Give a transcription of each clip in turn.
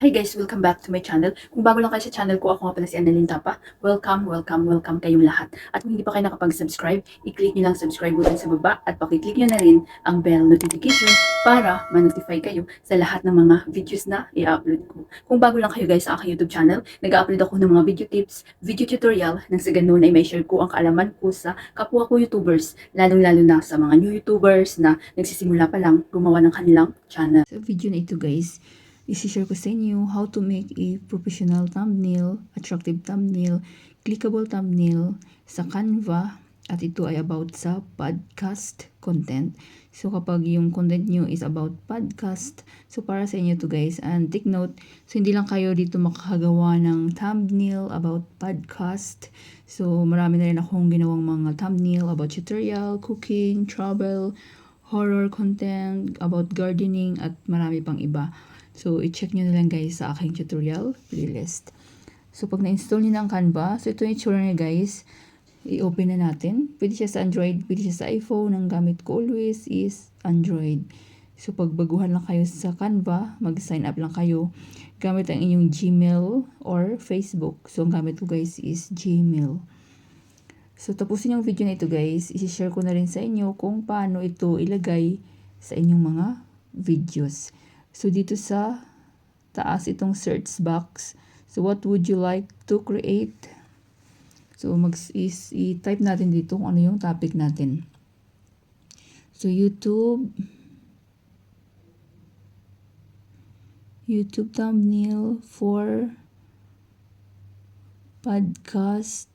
Hi guys! Welcome back to my channel. Kung bago lang kayo sa channel ko, ako nga pala si Annalyn Tapa. Welcome kayong lahat. At kung hindi pa kayo nakapag-subscribe, i-click nyo lang subscribe button sa baba at pakiclick nyo na rin ang bell notification para ma-notify kayo sa lahat ng mga videos na i-upload ko. Kung bago lang kayo guys sa aking YouTube channel, nag-upload ako ng mga video tips, video tutorial, nang sa ganun ay may share ko ang kaalaman ko sa kapwa ko YouTubers, lalong-lalo na sa mga new YouTubers na nagsisimula pa lang gumawa ng kanilang channel. Sa video na ito guys, isi-share ko sa inyo how to make a professional thumbnail, attractive thumbnail, clickable thumbnail sa Canva, at ito ay about sa podcast content. So kapag yung content nyo is about podcast, so para sa inyo to guys. And take note, so hindi lang kayo dito makakagawa ng thumbnail about podcast. So marami na rin akong ginawang mga thumbnail about tutorial, cooking, travel, horror content, about gardening, at marami pang iba. So, i-check nyo na lang guys sa aking tutorial playlist. So, pag na-install nyo na ang Canva, so ito yung itsura niya guys. I-open na natin. Pwede siya sa Android, pwede siya sa iPhone. Ang gamit ko always is Android. So, pag baguhan lang kayo sa Canva, mag-sign up lang kayo gamit ang inyong Gmail or Facebook. So, ang gamit ko guys is Gmail. So, tapusin yung video na ito guys. I-share ko na rin sa inyo kung paano ito ilagay sa inyong mga videos. So, dito sa taas itong search box. So, what would you like to create? So, i-type natin dito kung ano yung topic natin. So, YouTube thumbnail for podcast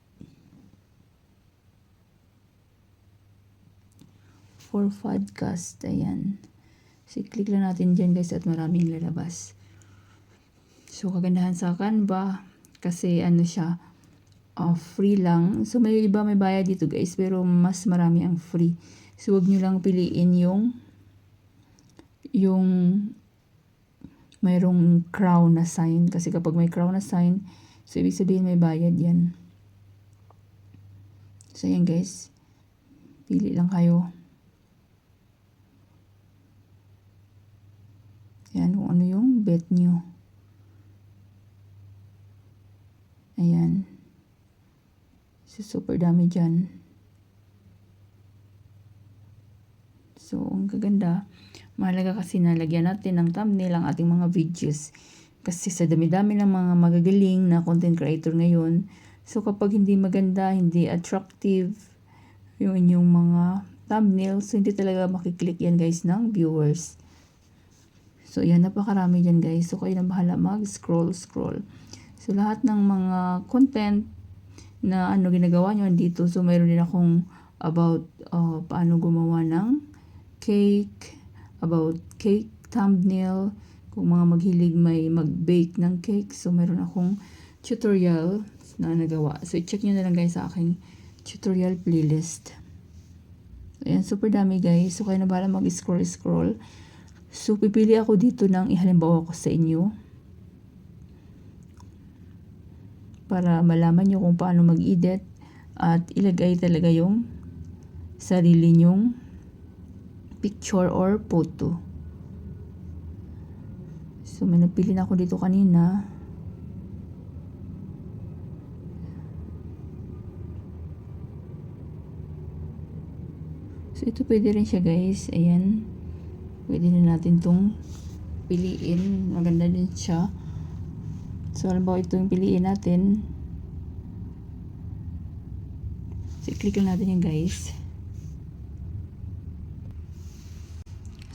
Ayan. So, click lang natin dyan guys at maraming lalabas. So, kagandahan sa Canva kasi ano siya, free lang. So, may iba may bayad dito guys, pero mas marami ang free. So, wag nyo lang piliin yung mayroong crown na sign. Kasi kapag may crown na sign, so ibig sabihin may bayad yan. So, yan guys. Pili lang kayo. Yan, kung ano yung bet nyo. Ayan. So, super dami dyan. So, ang gaganda. Mahalaga kasi nalagyan natin ng thumbnail ang ating mga videos. Kasi sa dami-dami ng mga magagaling na content creator ngayon, so kapag hindi maganda, hindi attractive yung inyong mga thumbnail, so hindi talaga makiklik yan guys ng viewers. So, yan, napakarami dyan guys. So, kayo na bahala mag-scroll. So, lahat ng mga content na ginagawa nyo dito. So, mayroon din akong about paano gumawa ng cake, about cake thumbnail, kung mga maghilig may mag-bake ng cake. So, mayroon akong tutorial na nagawa. So, i-check nyo na lang guys sa aking tutorial playlist. So, ayan, super dami guys. So, kayo na bahala mag-scroll. So, pipili ako dito ng ihalimbawa ko sa inyo para malaman nyo kung paano mag-edit at ilagay talaga yung sarili nyong picture or photo. So, may napili na ako dito kanina. So, ito pwede rin siya guys. Ayan. Pwede na natin itong piliin. Maganda din siya. So, halimbawa ito yung piliin natin. So, i-click lang natin yung guys.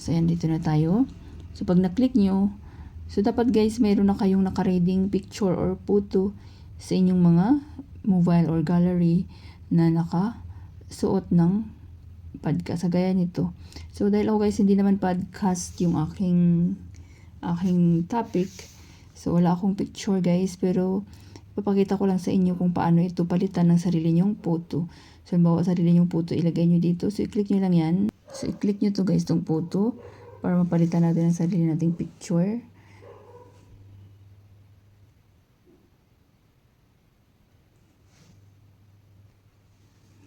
So, ayan, dito na tayo. So, pag na-click nyo, so, dapat guys, mayroon na kayong naka-reading picture or photo sa inyong mga mobile or gallery na nakasuot ng podcast. Gaya nito. So, dahil ako guys, hindi naman podcast yung aking topic. So, wala akong picture guys, pero ipapakita ko lang sa inyo kung paano ito palitan ng sarili nyong photo. So, halimbawa sarili nyong photo, ilagay nyo dito. So, i-click nyo lang yan. So, i-click nyo to guys, tong photo, para mapalitan natin ang sarili nating picture.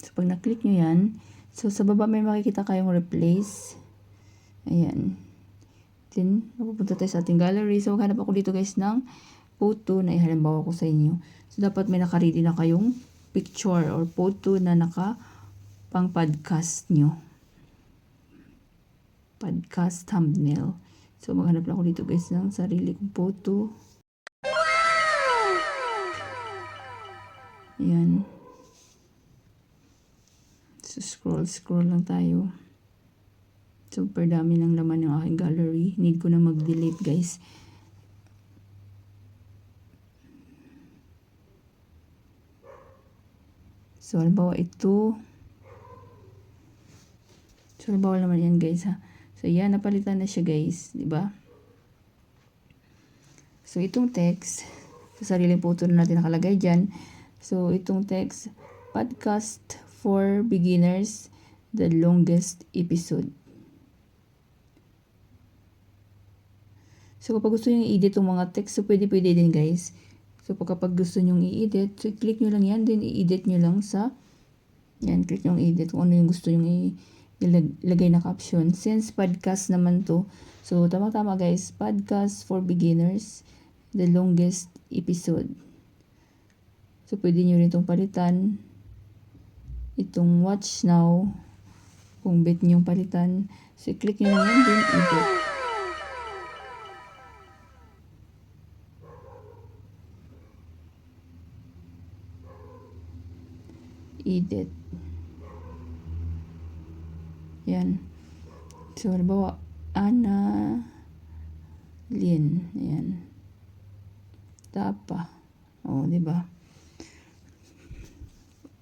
So, pag na-click nyo yan, so sa baba may makikita kayong replace. Ayan. Then, mapupunta tayo sa ating gallery. So, maghanap ako dito guys ng photo na ihalimbawa ko sa inyo. So, dapat may nakaready na kayong picture or photo na naka pang podcast nyo. Podcast thumbnail. So, maghanap lang ako dito guys ng sarili kong photo. Ayan. So, scroll lang tayo. Super dami ng laman ng aking gallery. Need ko na mag-delete guys. So, halimbawa ito. So, halimbawa naman yan guys ha. So, yan. Napalitan na siya guys. Diba? So, itong text. Sa sariling photo na natin nakalagay dyan. So, itong text. Podcast for beginners. The longest episode. So, kapag gusto nyo i-edit yung mga text, so pwede din guys. So, kapag gusto nyo i-edit, so click nyo lang yan, then i-edit nyo lang sa, yan, click nyo i-edit kung ano yung gusto nyo ilagay na caption. Since podcast naman to, so tama-tama guys, podcast for beginners, the longest episode. So, pwede nyo rin itong palitan, itong watch now, kung bet nyo palitan. So, click nyo lang yan, then edit. Edit. Yan. So, halimbawa, Ana Lin. Ayan. Tapa. O, diba?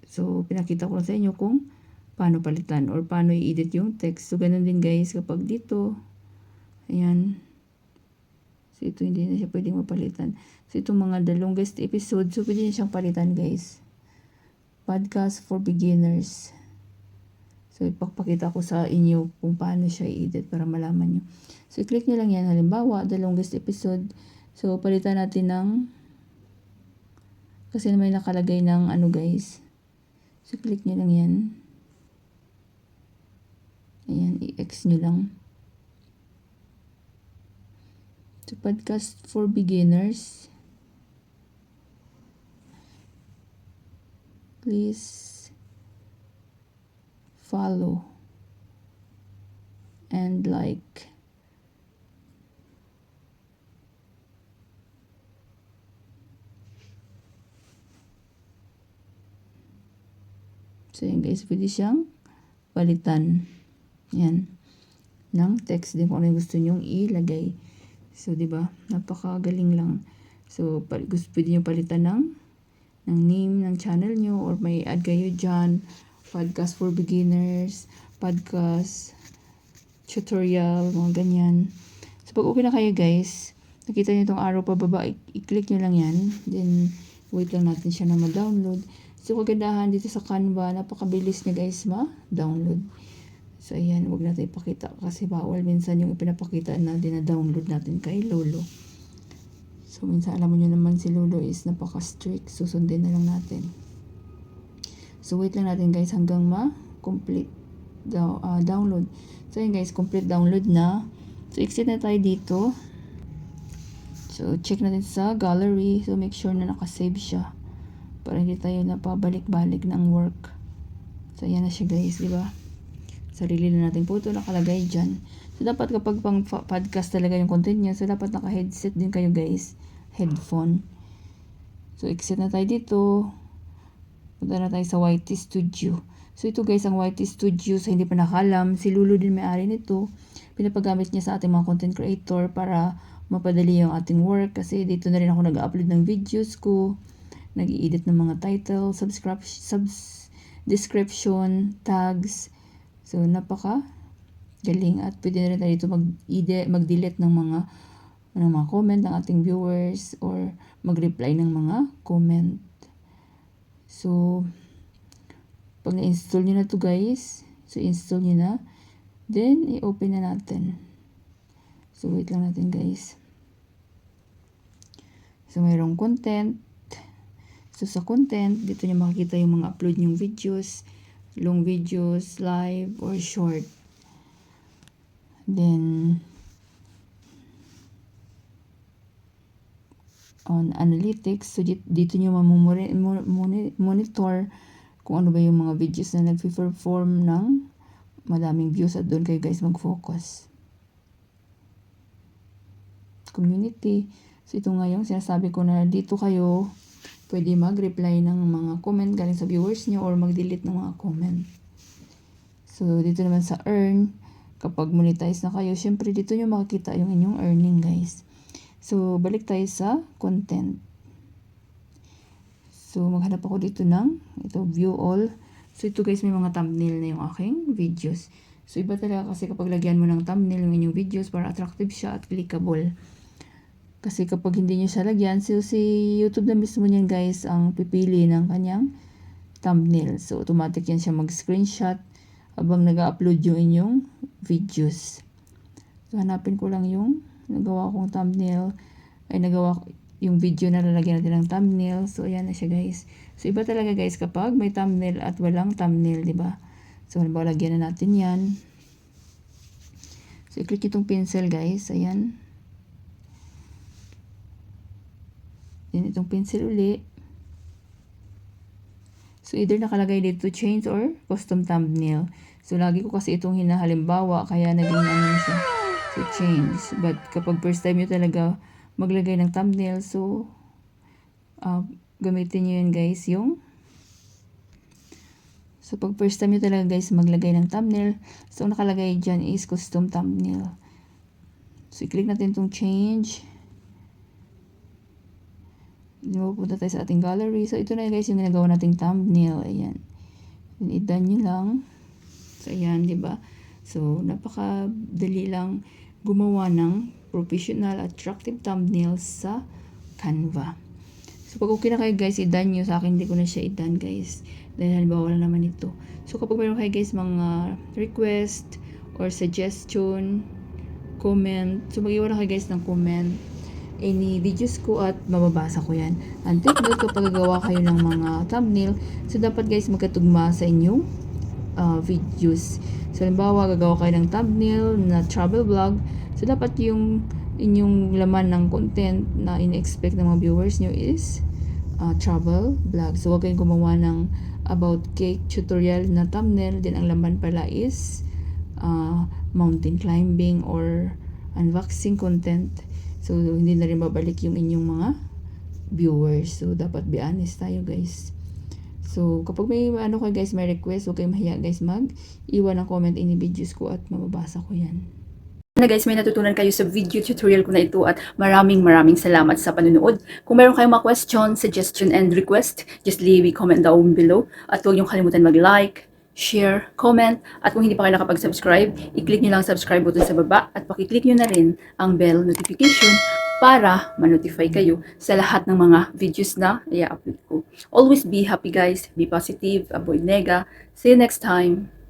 So, pinakita ko lang sa inyo kung paano palitan or paano i-edit yung text. So, ganun din guys kapag dito. Ayan. So, ito hindi na siya pwedeng mapalitan. So, itong mga the longest episode, so pwede na siyang palitan guys. Podcast for beginners. So, ipapakita ko sa inyo kung paano siya i-edit para malaman nyo. So, i-click nyo lang yan. Halimbawa, the longest episode. So, palitan natin ng, kasi may nakalagay ng ano guys. So, click nyo lang yan. Ayan, i-X nyo lang. So, podcast for beginners. Please follow and like. So, yan guys, pwede siyang palitan. Yan. Ng text din kung ano yung gusto nyong ilagay. So, diba? Napakagaling lang. So, pwede nyo palitan ng name ng channel nyo or may add kayo dyan. Podcast for beginners, podcast, tutorial, mga ganyan. So, pag okay na kayo guys, nakita nyo itong arrow pababa, i-click nyo lang yan. Then, wait lang natin siya na ma-download. So, kagandahan dito sa Canva, napakabilis niya guys ma-download. So, ayan, huwag natin ipakita kasi bawal minsan yung ipinapakita na dina-download natin kay Lolo. So, minsan alam mo nyo naman si Lolo is napaka-strict. Susundin na lang natin. So, wait lang natin guys hanggang ma-complete download. So, ayan guys, complete download na. So, exit na tayo dito. So, check natin sa gallery. So, make sure na nakasave siya. Para hindi tayo napabalik-balik ng work. So, ayan na siya guys, di ba? Sarili na nating photo nakalagay dyan. So, dapat kapag pang podcast talaga yung content niya, so, dapat naka-headset din kayo guys. Headphone. So, exit na tayo dito. Punta na tayo sa YT Studio. So, ito guys, ang YT Studio, sa hindi pa nakalam, si Lulu din may-ari nito. Pinapagamit niya sa ating mga content creator para mapadali yung ating work. Kasi dito na rin ako nag-upload ng videos ko. Nag-i-edit ng mga title, description, tags. So, napaka galing. At pwede na rin tayo dito mag-delete ng mga comment ng ating viewers or mag-reply ng mga comment. So, pag na-install nyo na to guys, so install nyo na, then i-open na natin. So, wait lang natin guys. So, mayroong content. So, sa content, dito nyo makikita yung mga upload nyong videos, long videos, live, or short. Then, on analytics. So dito nyo monitor kung ano ba yung mga videos na nag-perform ng madaming views at doon kayo guys mag-focus. Community. So ito nga yung sinasabi ko na dito kayo pwede mag-reply ng mga comment galing sa viewers nyo or mag-delete ng mga comment. So dito naman sa earn, kapag monetize na kayo, syempre dito nyo makikita yung inyong earning guys. So balik tayo sa content. So maghanap ako dito ng ito view all. So ito guys may mga thumbnail na yung aking videos. So iba talaga kasi kapag lagyan mo ng thumbnail yung inyong videos para attractive siya at clickable. Kasi kapag hindi nyo siya lagyan, so si YouTube na mismo niyan guys ang pipili ng kanyang thumbnail. So automatic yan siya mag-screenshot habang nag-upload yung inyong videos. So hanapin ko lang yung nagawa kong thumbnail. Yung video na lalagyan natin ng thumbnail. So ayan na siya guys. So iba talaga guys kapag may thumbnail at walang thumbnail, di ba? So halimbawa lagyan na natin yan. So i-click itong pencil guys. Ayan. Then itong pencil uli. So either nakalagay dito change or custom thumbnail. So lagi ko kasi itong hinahalimbawa kaya naging ano siya. So change. But kapag first time nyo talaga maglagay ng thumbnail, so gamitin nyo yun guys yung so pag first time nyo talaga guys maglagay ng thumbnail, so nakalagay dyan is custom thumbnail. So i-click natin itong change. Punta tayo sa ating gallery. So, ito na guys yung ginagawa nating thumbnail. Ayan. I-done nyo lang. So, ayan, di ba? So, napakadali lang gumawa ng professional, attractive thumbnails sa Canva. So, pag okay na kayo guys, i-done nyo. Sa akin, hindi ko na siya i-done guys. Dahil halimbawa wala naman ito. So, kapag meron kayo guys mga request or suggestion, comment. So, mag-iwan kayo guys ng comment any videos ko at mababasa ko yan. And take note kapag gagawa kayo ng mga thumbnail, so dapat guys magkatugma sa inyong videos. So halimbawa gagawa kayo ng thumbnail na travel vlog, so dapat yung inyong laman ng content na in-expect ng mga viewers nyo is travel vlog. So huwag kayong gumawa ng about cake tutorial na thumbnail, then ang laman pala is mountain climbing or unboxing content. So, hindi na rin babalik yung inyong mga viewers. So, dapat be honest tayo guys. So, kapag may ano kayo guys, may request, huwag kayong mahiya guys mag-iwan ng comment in videos ko at mababasa ko yan. Na guys, may natutunan kayo sa video tutorial ko na ito at maraming salamat sa panunood. Kung meron kayong mga question, suggestion, and request, just leave a comment down below. At huwag niyong kalimutan mag-like, share, comment, at kung hindi pa kayo nakapag-subscribe, i-click nyo lang subscribe button sa baba at pakiclick nyo na rin ang bell notification para ma-notify kayo sa lahat ng mga videos na i-upload ko. Always be happy guys, be positive, avoid nega. See you next time!